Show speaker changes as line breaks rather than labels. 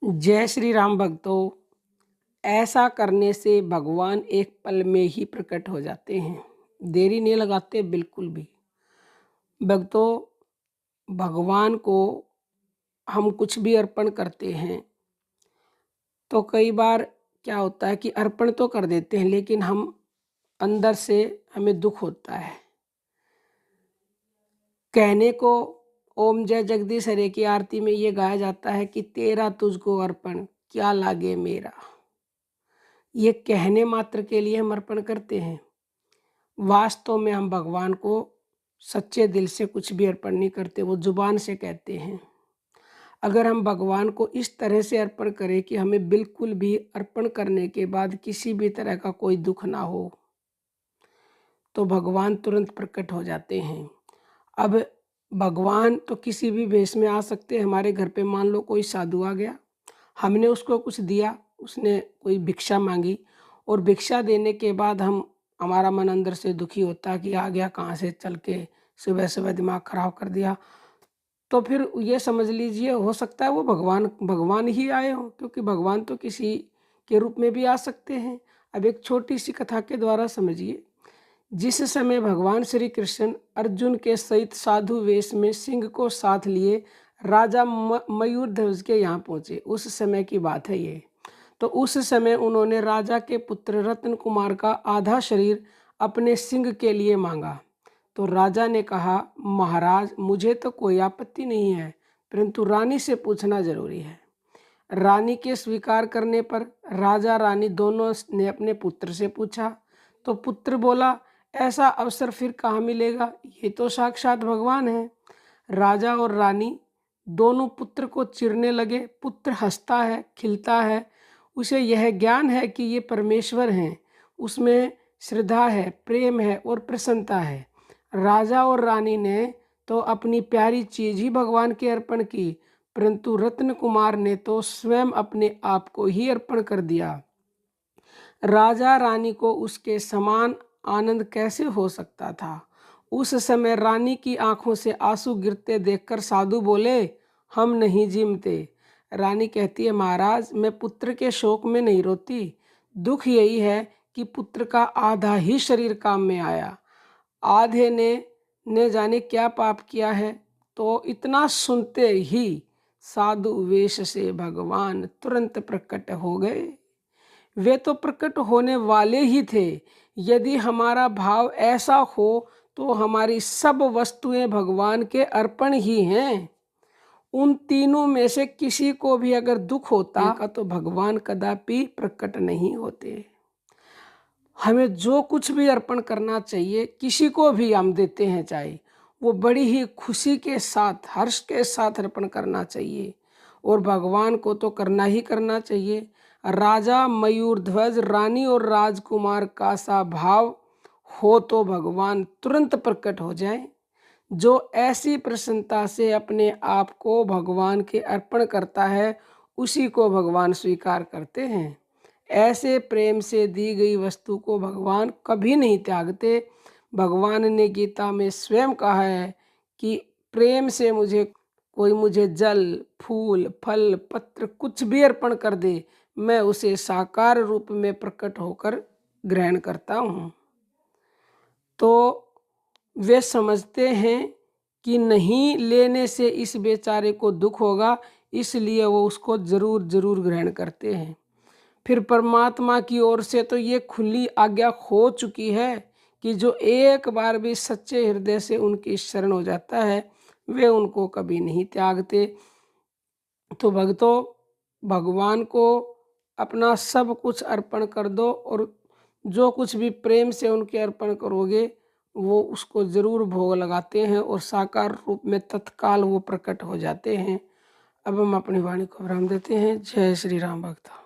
जय श्री राम भक्तों। ऐसा करने से भगवान एक पल में ही प्रकट हो जाते हैं। देरी नहीं लगाते बिल्कुल भी। भक्तों, भगवान को हम कुछ भी अर्पण करते हैं तो कई बार क्या होता है कि अर्पण तो कर देते हैं लेकिन हम अंदर से हमें दुख होता है। कहने को ओम जय जगदीश हरे की आरती में ये गाया जाता है कि तेरा तुझको अर्पण क्या लागे मेरा। ये कहने मात्र के लिए हम अर्पण करते हैं। वास्तव में हम भगवान को सच्चे दिल से कुछ भी अर्पण नहीं करते, वो जुबान से कहते हैं। अगर हम भगवान को इस तरह से अर्पण करें कि हमें बिल्कुल भी अर्पण करने के बाद किसी भी तरह का कोई दुख ना हो, तो भगवान तुरंत प्रकट हो जाते हैं। अब भगवान तो किसी भी वेश में आ सकते हैं। हमारे घर पे मान लो कोई साधु आ गया, हमने उसको कुछ दिया, उसने कोई भिक्षा मांगी और भिक्षा देने के बाद हमारा मन अंदर से दुखी होता कि आ गया कहाँ से चल के, सुबह सुबह दिमाग खराब कर दिया। तो फिर ये समझ लीजिए हो सकता है वो भगवान भगवान ही आए हों, क्योंकि भगवान तो किसी के रूप में भी आ सकते हैं। अब एक छोटी सी कथा के द्वारा समझिए। जिस समय भगवान श्री कृष्ण अर्जुन के सहित साधु वेश में सिंह को साथ लिए राजा मयूरध्वज के यहाँ पहुँचे, उस समय की बात है ये। तो उस समय उन्होंने राजा के पुत्र रत्न कुमार का आधा शरीर अपने सिंह के लिए मांगा। तो राजा ने कहा, महाराज मुझे तो कोई आपत्ति नहीं है, परंतु रानी से पूछना जरूरी है। रानी के स्वीकार करने पर राजा रानी दोनों ने अपने पुत्र से पूछा। तो पुत्र बोला, ऐसा अवसर फिर कहाँ मिलेगा, ये तो साक्षात भगवान है। राजा और रानी दोनों पुत्र को चिढ़ने लगे। पुत्र हंसता है, खिलता है, उसे यह ज्ञान है कि ये परमेश्वर हैं, उसमें श्रद्धा है, प्रेम है और प्रसन्नता है। राजा और रानी ने तो अपनी प्यारी चीज ही भगवान के अर्पण की, परंतु रत्न कुमार ने तो स्वयं अपने आप को ही अर्पण कर दिया। राजा रानी को उसके समान आनंद कैसे हो सकता था। उस समय रानी की आंखों से आंसू गिरते देखकर साधु बोले, हम नहीं जिमते। रानी कहती है, महाराज मैं पुत्र के शोक में नहीं रोती, दुख यही है कि पुत्र का आधा ही शरीर काम में आया, आधे ने जाने क्या पाप किया है। तो इतना सुनते ही साधु वेश से भगवान तुरंत प्रकट हो गए। वे तो प्रकट होने वाले ही थे। यदि हमारा भाव ऐसा हो तो हमारी सब वस्तुएं भगवान के अर्पण ही हैं। उन तीनों में से किसी को भी अगर दुख होता का तो भगवान कदापि प्रकट नहीं होते। हमें जो कुछ भी अर्पण करना चाहिए, किसी को भी हम देते हैं, चाहे वो बड़ी ही खुशी के साथ, हर्ष के साथ अर्पण करना चाहिए, और भगवान को तो करना ही करना चाहिए। राजा मयूरध्वज, रानी और राजकुमार का सा भाव हो तो भगवान तुरंत प्रकट हो जाए। जो ऐसी प्रसन्नता से अपने आप को भगवान के अर्पण करता है, उसी को भगवान स्वीकार करते हैं। ऐसे प्रेम से दी गई वस्तु को भगवान कभी नहीं त्यागते। भगवान ने गीता में स्वयं कहा है कि प्रेम से मुझे जल, फूल, फल, पत्र कुछ भी अर्पण कर दे, मैं उसे साकार रूप में प्रकट होकर ग्रहण करता हूँ। तो वे समझते हैं कि नहीं लेने से इस बेचारे को दुख होगा, इसलिए वो उसको जरूर जरूर ग्रहण करते हैं। फिर परमात्मा की ओर से तो ये खुली आज्ञा हो चुकी है कि जो एक बार भी सच्चे हृदय से उनकी शरण हो जाता है, वे उनको कभी नहीं त्यागते। तो भक्तों, भगवान को अपना सब कुछ अर्पण कर दो, और जो कुछ भी प्रेम से उनके अर्पण करोगे वो उसको ज़रूर भोग लगाते हैं और साकार रूप में तत्काल वो प्रकट हो जाते हैं। अब हम अपनी वाणी को विराम देते हैं। जय श्री राम भक्तों।